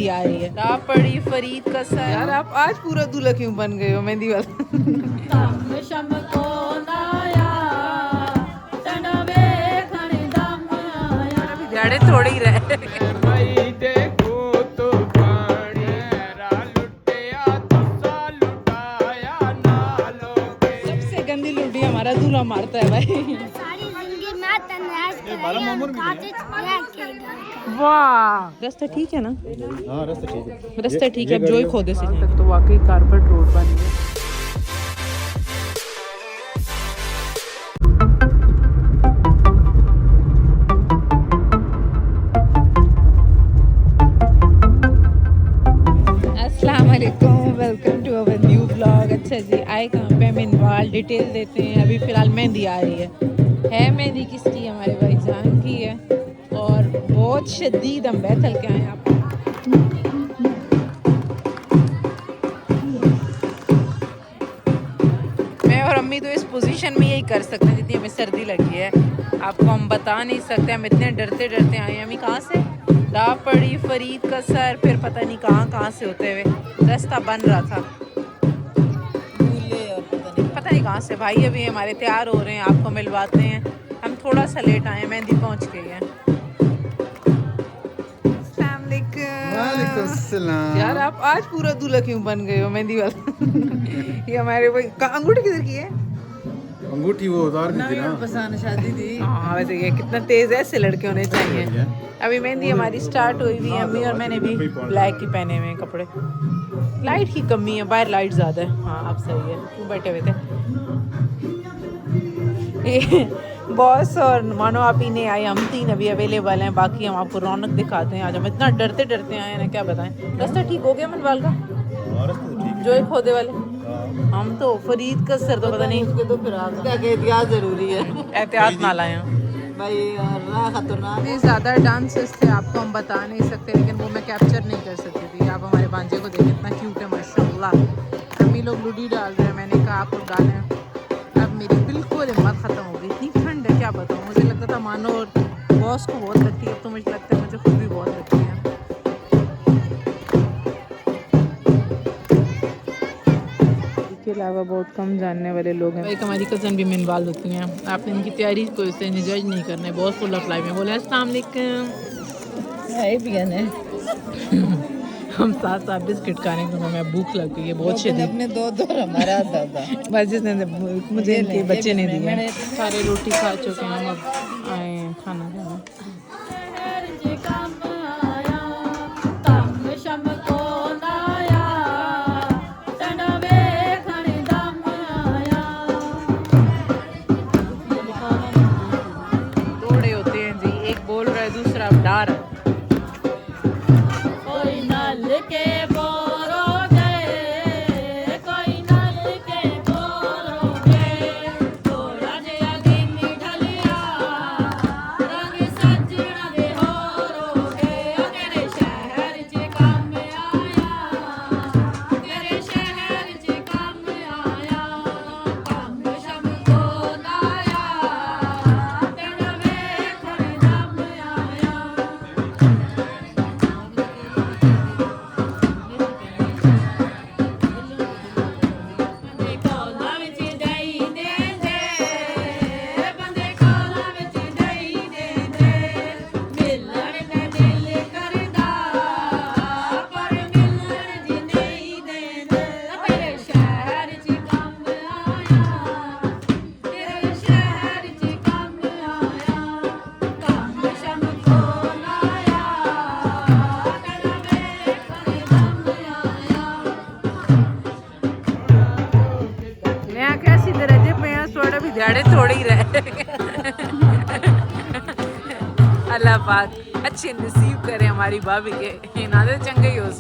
मेहंदी आ रही है। पड़ी फरीद का सर। यार आप आज पूरा दूल्हा क्यों बन गए हो मेहंदी वाला? दिहाड़े थोड़े ही रहे। सबसे गंदी लुटी हमारा दूल्हा मारता है भाई। वाह रास्ता ठीक है ना? हाँ रास्ता ठीक है। रास्ता ठीक है। अब जो ही खोदे से तक तो वाकई कारपेट रोड बन गई। Welcome to our new blog. अच्छा जी आए कहाँ पे, हम इनवाल डिटेल देते हैं। अभी फ़िलहाल मेहंदी आ रही है मेहंदी किसकी? हमारे भाईजान की है और बहुत शदीद हम बैठल के आए हैं। आप मैं और अम्मी तो इस पोजीशन में यही कर सकते हैं जितनी हमें सर्दी लगी है। आपको हम बता नहीं सकते, हम इतने डरते डरते आए हैं। अम्मी कहाँ से? पड़ी फरीद का सर, फिर पता नहीं कहाँ से होते हुए रास्ता बन रहा था और पता नहीं कहाँ से। भाई अभी हमारे तैयार हो रहे हैं, आपको मिलवाते हैं। हम थोड़ा सा लेट आए हैं, मेहंदी पहुँच गई है। यार आप आज पूरा दूल्हा क्यों बन गए हो मेहंदी वाला? ये हमारे भाई अंगूठी किधर की है? अंगूठी वो उतार दी थी ना, पसंद शादी थी। हाँ वैसे ये कितना तेज है, ऐसे लड़के होने चाहिए। अभी मेहंदी हमारी स्टार्ट हुई हुई है। अम्मी और मैंने भी ब्लैक ही पहने हुए हैं कपड़े। लाइट की कमी है, बाहर लाइट ज़्यादा है। हाँ अब सही है, क्यों बैठे हुए थे। बॉस और मानो आप ही नहीं आए, हम 3 अभी अवेलेबल हैं। बाकी हम आपको रौनक दिखाते हैं। आज हम इतना डरते डरते आए हैं ना, क्या बताएं। रास्ता ठीक हो गया मनवाल का? जो एक खोदे वाले हम तो फरीद का सर तो पता नहीं तो फिर एहतियात जरूरी है। एहतियात ना लाए भाई खतरनाक। ज़्यादा डांसेस थे, आपको हम बता नहीं सकते, लेकिन वो मैं कैप्चर नहीं कर सकती थी। आप हमारे भांजे को देखें, इतना क्यूट है माशाल्लाह। अम्मी लोग लूडी डाल रहे हैं, मैंने कहा आप लोग डालें। अब मेरी बिल्कुल हिम्मत ख़त्म हो गई। इतनी ठंड है क्या बताऊँ। मुझे लगता था मानो और बॉस को बहुत लगती है, तो मुझे लगता है मुझे खुद भी बहुत लगती है। के अलावा बहुत कम जानने वाले लोग हैं। एक हमारी कज़न भी इन्वॉल्व होती हैं। आपने इनकी तैयारी को इससे जज नहीं करना है। बहुत फुल अप्लाई में बोले अस्सलाम वालेकुम। हम साथ साथ बिस्किट खाने को हमें भूख लग गई है बहुत शदीद। अपने दो हमारा बस जिसने मुझे इनके बच्चे ने दिए। सारे रोटी खा चुके हैं, हम अब आए हैं खाना खाने। दौड़े होते हैं जी, एक बोल रहा है दूसरा डार है। दिहाड़े थोड़े ही रहे। अल्लाह पाक अच्छे नसीब करे हमारी भाभी के, ना तो चंगे ही हो।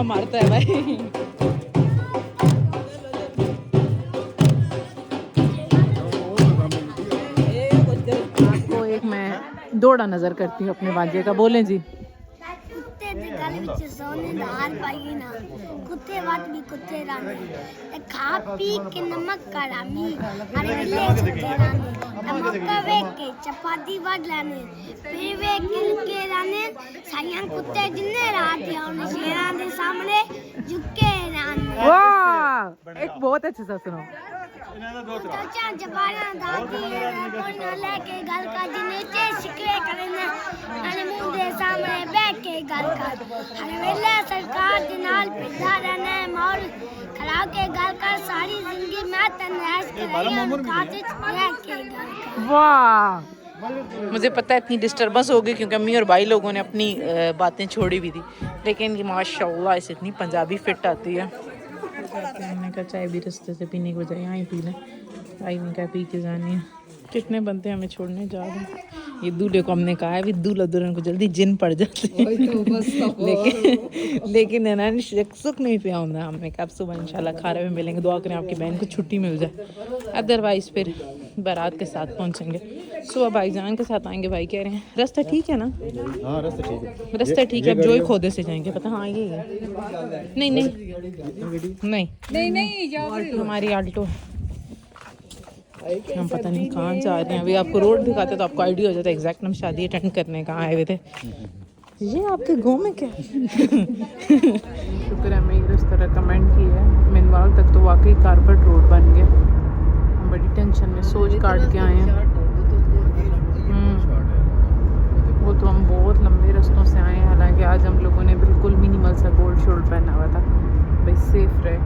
मारता है भाई। आपको एक मैं दौड़ा नजर करती हूँ अपने वाजे का, बोलें जी। कुत्ते दे गल विच सोने दा हार पाई ना, कुत्ते वाट भी कुत्ते राने, ते खा पी के नमक करामी, अरे विले छते राने, नमक वेख के चपाती वाट लाने, फिर वेख के लुके राने, साइयां कुत्ते जिन्ने रात आउन शेरां दे सामने झुके राने। वाह, एक बहुत अच्छे से सुनो। चाचा जबाना दादी कोन लेके गल का नीचे शिकवे करने, अरे मुंह दे सामने बैठ के गल कर, हर वेले सरकार दे नाल पिता रहने मौल खड़ा के गल कर, सारी जिंदगी मैं तन्हाश कराई खाते रह के गल कर। वाह, मुझे पता है इतनी डिस्टर्बेंस हो गई क्योंकि अम्मी और भाई लोगों ने अपनी बातें छोड़ी भी थी, लेकिन ये माशाल्लाह इसे इतनी पंजाबी फिट आती है। हमने कहा चाय भी रास्ते से पीने की बजाय यहाँ ही पी लें, भाई ने कहा पी के जानी है। कितने बनते हमें छोड़ने जा रहे हैं। ये दूल्हे को हमने कहा है भी दूल्हा दुल्हन को जल्दी जिन पड़ जाते हैं, लेकिन है ना सुख नहीं पिया होता। हमने कहा अब सुबह इंशाल्लाह खारे में मिलेंगे, दुआ करें आपकी बहन को छुट्टी मिल जाए, अदरवाइज फिर बारात के साथ पहुंचेंगे। सुबह भाईजान के साथ आएंगे। भाई कह रहे हैं रास्ता ठीक है ना? हाँ रास्ता ठीक है, रास्ता ठीक है। अब जो ही खोदे से जाएंगे, पता हाँ ये है। नहीं नहीं नहीं नहीं नहीं हमारी आल्टो है। हम पता नहीं कहाँ जा रहे हैं। अभी आपको रोड दिखाते तो आपको आइडिया हो जाता है एग्जैक्ट हम शादी अटेंड करने कहाँ आए हुए थे। ये आपके गाँव में क्या है? शुक्र है मैं इस तरह कमेंट की है। मिनवाल तक तो वाकई कारपेट रोड बन गया। हम बड़ी टेंशन में सोच काट के आए हैं। वो तो हम बहुत लंबे रास्तों से आए हैं, हालांकि आज हम लोगों ने बिल्कुल मिनिमल सा गोल्ड शोल्ड पहना हुआ था भाई सेफ रहे,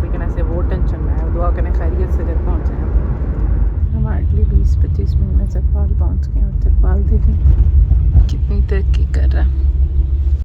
लेकिन ऐसे बहुत टेंशन में है। दुआ करें खैरियत से घर पहुँचे हैं। हम हार्डली 20-25 मिनट में चकवाल पहुँच गए और चकवाल देखें कितनी तरक्की कर रहा है।